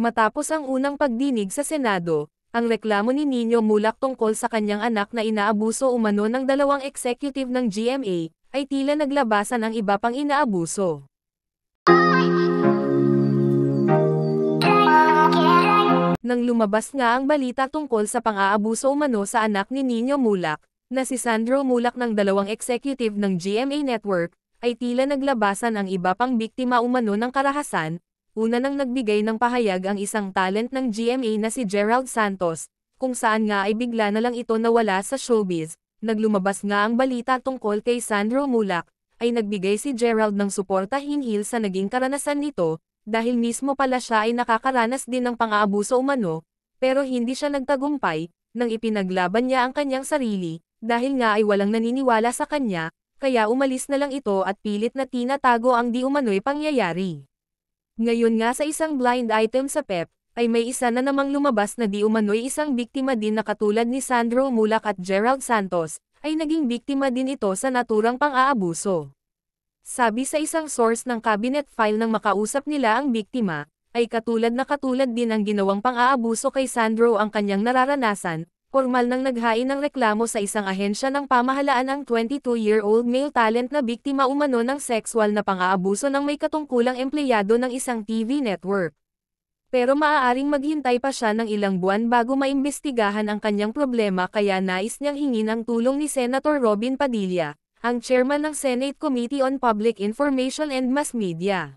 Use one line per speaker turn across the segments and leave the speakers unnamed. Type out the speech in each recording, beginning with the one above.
Matapos ang unang pagdinig sa Senado, ang reklamo ni Nino Mulak tungkol sa kanyang anak na inaabuso umano ng dalawang executive ng GMA, ay tila naglabasan ang iba pang inaabuso. Nang lumabas nga ang balita tungkol sa pang-aabuso umano sa anak ni Nino Mulak, na si Sandro Mulak ng dalawang executive ng GMA Network, ay tila naglabasan ang iba pang biktima umano ng karahasan. Una nang nagbigay ng pahayag ang isang talent ng GMA na si Gerald Santos, kung saan nga ay bigla na lang ito nawala sa showbiz. Naglumabas nga ang balita tungkol kay Sandro Mulak, ay nagbigay si Gerald ng suporta hinggil sa naging karanasan nito, dahil mismo pala siya ay nakakaranas din ng pang-aabuso umano, pero hindi siya nagtagumpay, nang ipinaglaban niya ang kanyang sarili, dahil nga ay walang naniniwala sa kanya, kaya umalis na lang ito at pilit na tinatago ang di umano'y pangyayari. Ngayon nga sa isang blind item sa PEP, ay may isa na namang lumabas na di umano'y isang biktima din na katulad ni Sandro Mulak at Gerald Santos, ay naging biktima din ito sa naturang pang-aabuso. Sabi sa isang source ng cabinet file nang makausap nila ang biktima, ay katulad din ang ginawang pang-aabuso kay Sandro ang kanyang nararanasan. Formal nang naghain ng reklamo sa isang ahensya ng pamahalaan ang 22-year-old male talent na biktima umano ng sexual na pang-aabuso ng may katungkulang empleyado ng isang TV network. Pero maaaring maghintay pa siya ng ilang buwan bago maimbestigahan ang kanyang problema kaya nais niyang hingin ang tulong ni Senator Robin Padilla, ang chairman ng Senate Committee on Public Information and Mass Media.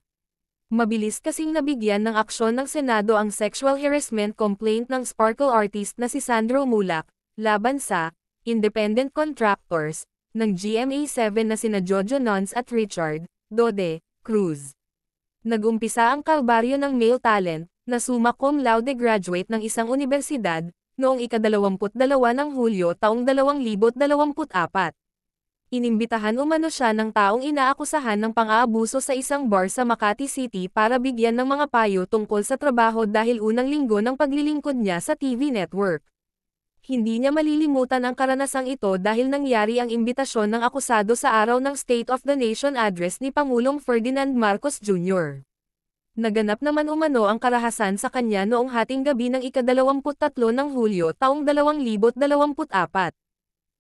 Mabilis kasing nabigyan ng aksyon ng Senado ang sexual harassment complaint ng Sparkle artist na si Sandro Mulak, laban sa independent contractors ng GMA7 na sina Jojo Nuns at Richard Dode Cruz. Nagumpisa ang kalbaryo ng male talent, na summa cum laude graduate ng isang universidad, noong ika-22 ng Hulyo taong 2024. Inimbitahan umano siya ng taong inaakusahan ng pang-aabuso sa isang bar sa Makati City para bigyan ng mga payo tungkol sa trabaho dahil unang linggo ng paglilingkod niya sa TV network. Hindi niya malilimutan ang karanasang ito dahil nangyari ang imbitasyon ng akusado sa araw ng State of the Nation address ni Pangulong Ferdinand Marcos Jr. Naganap naman umano ang karahasan sa kanya noong hating gabi ng ika-23 ng Hulyo taong 2024.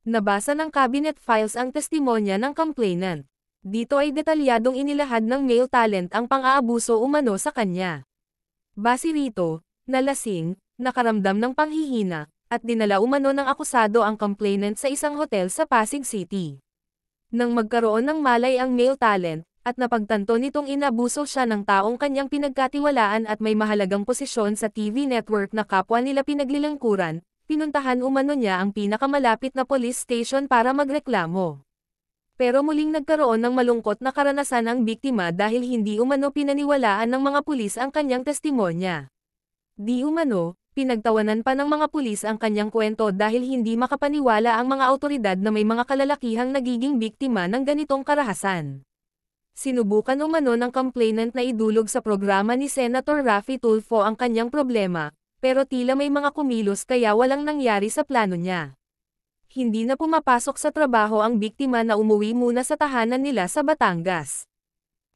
Nabasa ng cabinet files ang testimonya ng complainant. Dito ay detalyadong inilahad ng male talent ang pang-aabuso umano sa kanya. Base rito, nalasing, nakaramdam ng panghihina, at dinala umano ng akusado ang complainant sa isang hotel sa Pasig City. Nang magkaroon ng malay ang male talent, at napagtanto nitong inabuso siya ng taong kanyang pinagkatiwalaan at may mahalagang posisyon sa TV network na kapwa nila pinaglilingkuran, pinuntahan umano niya ang pinakamalapit na police station para magreklamo. Pero muling nagkaroon ng malungkot na karanasan ang biktima dahil hindi umano pinaniwalaan ng mga pulis ang kanyang testimonya. Di umano, pinagtawanan pa ng mga pulis ang kanyang kwento dahil hindi makapaniwala ang mga awtoridad na may mga kalalakihang nagiging biktima ng ganitong karahasan. Sinubukan umano ng complainant na idulog sa programa ni Senator Raffy Tulfo ang kanyang problema, pero tila may mga kumilos kaya walang nangyari sa plano niya. Hindi na pumapasok sa trabaho ang biktima na umuwi muna sa tahanan nila sa Batangas.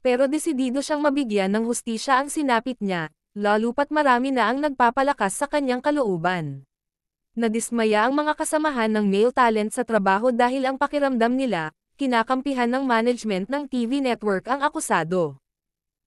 Pero desidido siyang mabigyan ng hustisya ang sinapit niya, lalo pat marami na ang nagpapalakas sa kanyang kalooban. Nadismaya ang mga kasamahan ng male talent sa trabaho dahil ang pakiramdam nila, kinakampihan ng management ng TV network ang akusado.